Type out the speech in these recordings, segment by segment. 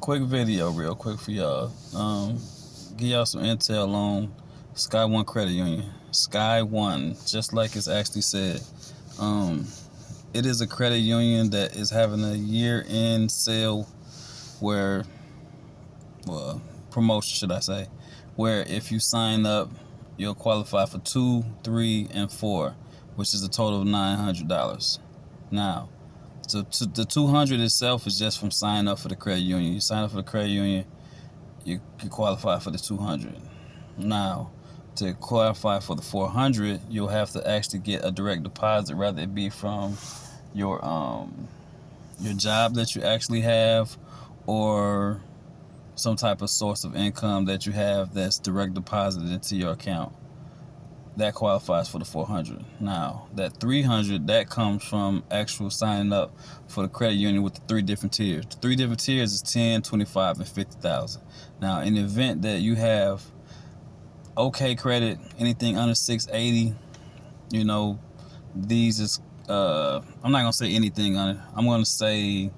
Quick video, real quick for y'all. Give y'all some intel on Sky One Credit Union. Sky One, just like it's actually said. It is a credit union that is having a year-end sale where, well, promotion should I say, where if you sign up, you'll qualify for 2, 3, and 4, which is a total of $900. Now, so the 200 itself is just from signing up for the credit union. You sign up for the credit union, you qualify for the 200. Now, to qualify for the 400, you'll have to actually get a direct deposit, rather it be from your job that you actually have, or some type of source of income that you have that's direct deposited into your account. That qualifies for the 400. Now, that 300, that comes from actual signing up for the credit union with the 3 different tiers. The 3 different tiers is 10, 25, and 50,000. Now, in the event that you have okay credit, anything under 680, these is I'm not gonna say anything on it. I'm gonna say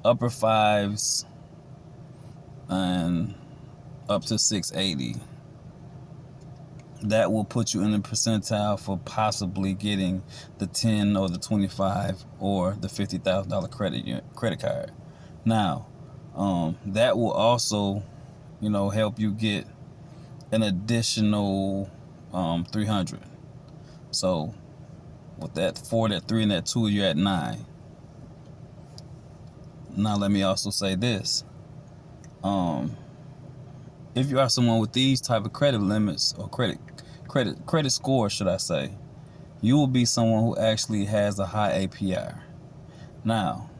upper 5s and up to 680. That will put you in the percentile for possibly getting the 10 or the 25 or the $50,000 credit card. Now, that will also, help you get an additional 300. So with that 4, that 3, and that 2, you're at 9. Now let me also say this. If you are someone with these type of credit limits or credit score, should I say, you will be someone who actually has a high APR. Now,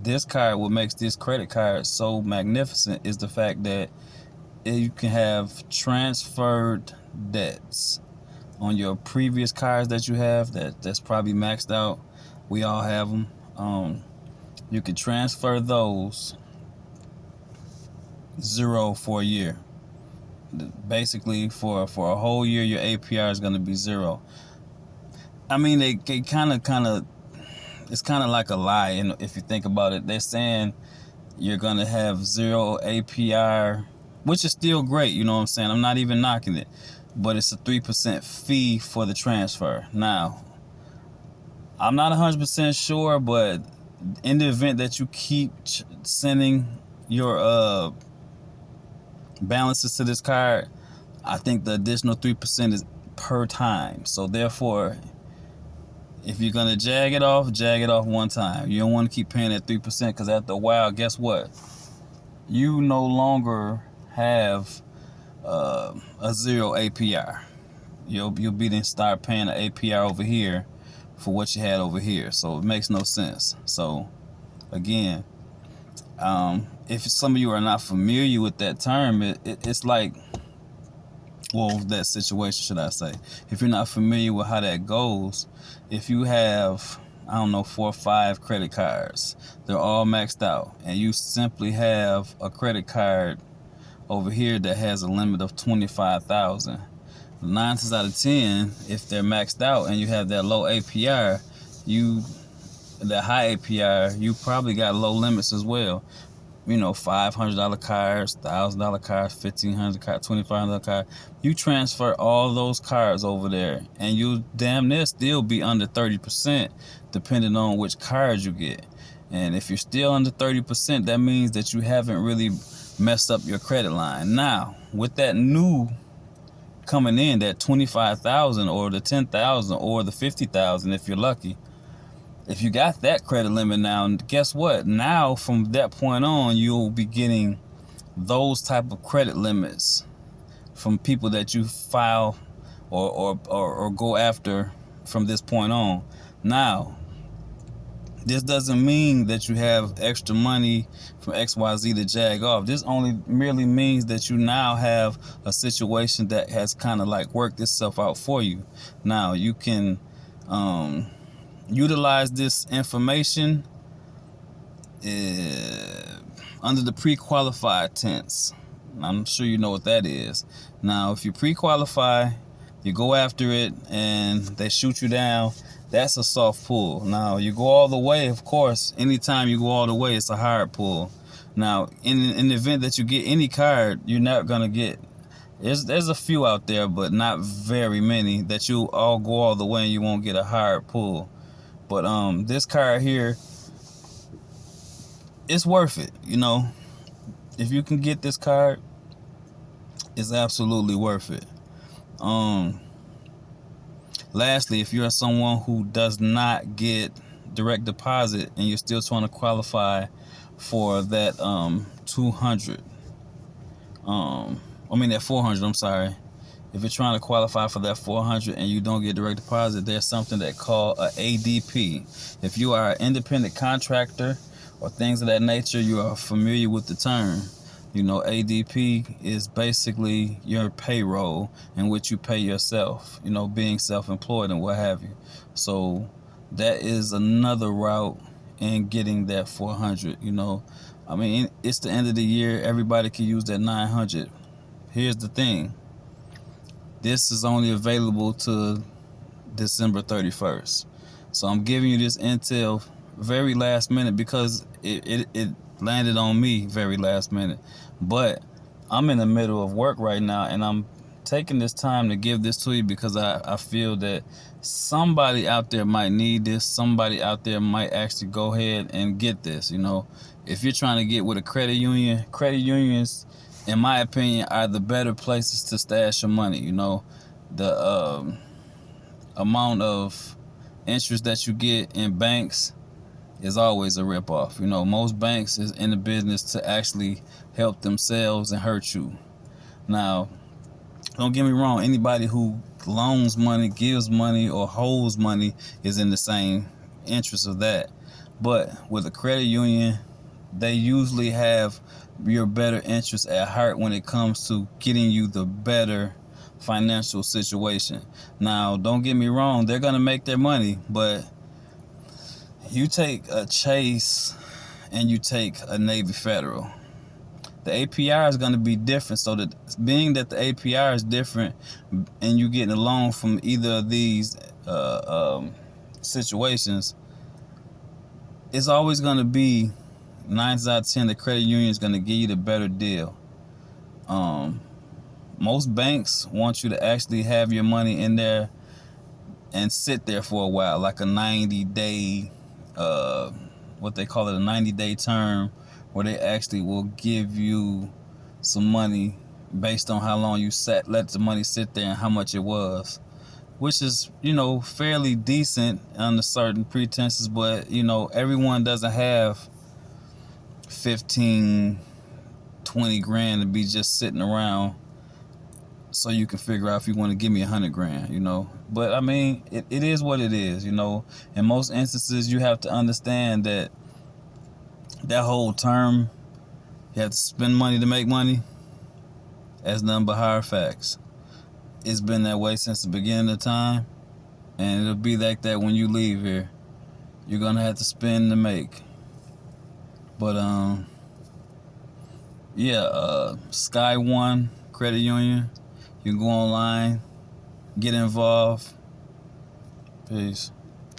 this card, what makes this credit card so magnificent is the fact that you can have transferred debts on your previous cards that you have that's probably maxed out. We all have them. You can transfer those 0 for a year. Basically, for a whole year, your APR is going to be 0. I mean, they kind of, it's kind of like a lie. And if you think about it, they're saying you're going to have 0 APR, which is still great. You know what I'm saying? I'm not even knocking it, but it's a 3% fee for the transfer. Now, I'm not 100% sure, but in the event that you keep sending your balances to this card, I think the additional 3% is per time. So therefore, if you're gonna jag it off one time. You don't want to keep paying that 3%, because after a while, guess what? You no longer have a 0 APR. You'll be then start paying an APR over here for what you had over here. So it makes no sense. So again, if some of you are not familiar with that term, it's like, well, that situation, should I say. If you're not familiar with how that goes, if you have, 4 or 5 credit cards, they're all maxed out, and you simply have a credit card over here that has a limit of 25,000. 9 times out of 10, if they're maxed out and you have that low APR, that high APR, you probably got low limits as well. $500 cards, $1,000 cards, $1,500 cards, $2,500 cards. You transfer all those cards over there, and you damn near still be under 30%, depending on which cards you get. And if you're still under 30%, that means that you haven't really messed up your credit line. Now, with that new coming in, that 25,000 or the 10,000 or the 50,000, if you're lucky. If you got that credit limit now, guess what? Now, from that point on, you'll be getting those type of credit limits from people that you file or go after from this point on. Now, this doesn't mean that you have extra money from XYZ to jag off. This only merely means that you now have a situation that has kind of like worked itself out for you. Now, you can utilize this information under the pre-qualified tense. I'm sure you know what that is. Now, if you pre-qualify, you go after it and they shoot you down, That's a soft pull. Now you go all the way, of course. Anytime you go all the way, it's a hard pull. Now, in the event that you get any card, you're not gonna get. There's a few out there, but not very many that you all go all the way and you won't get a hard pull. But this card here, it's worth it. You know, if you can get this card, it's absolutely worth it. Lastly, if you're someone who does not get direct deposit and you're still trying to qualify for that 200, that 400, I'm sorry. If you're trying to qualify for that 400 and you don't get direct deposit, there's something that called a ADP. If you are an independent contractor or things of that nature, you are familiar with the term. You know, ADP is basically your payroll in which you pay yourself, you know, being self-employed and what have you. So that is another route in getting that 400, you know. I mean, it's the end of the year. Everybody can use that 900. Here's the thing. This is only available to December 31st. So I'm giving you this intel very last minute because it landed on me very last minute. But I'm in the middle of work right now, and I'm taking this time to give this to you because I feel that somebody out there might need this. Somebody out there might actually go ahead and get this. You know, if you're trying to get with a credit unions, in my opinion, are the better places to stash your money. You know, the amount of interest that you get in banks is always a ripoff. You know, most banks is in the business to actually help themselves and hurt you. Now, don't get me wrong, anybody who loans money, gives money, or holds money is in the same interest of that. But with a credit union, they usually have your better interest at heart when it comes to getting you the better financial situation. Now, don't get me wrong, they're going to make their money, but you take a Chase and you take a Navy Federal, the APR is going to be different. So that being that the APR is different and you getting a loan from either of these situations, it's always going to be 9 out of 10 the credit union is going to give you the better deal. Most banks want you to actually have your money in there and sit there for a while, like a 90-day, what they call it, a 90-day term, where they actually will give you some money based on how long you let the money sit there and how much it was, which is, you know, fairly decent under certain pretenses. But, you know, everyone doesn't have 15, 20 grand to be just sitting around so you can figure out if you want to give me 100 grand, you know. But I mean, it is what it is, you know. In most instances, you have to understand that whole term, you have to spend money to make money, that's nothing but hard facts. It's been that way since the beginning of time, and it'll be like that when you leave here. You're gonna have to spend to make. But Sky One Credit Union. You can go online, get involved. Peace.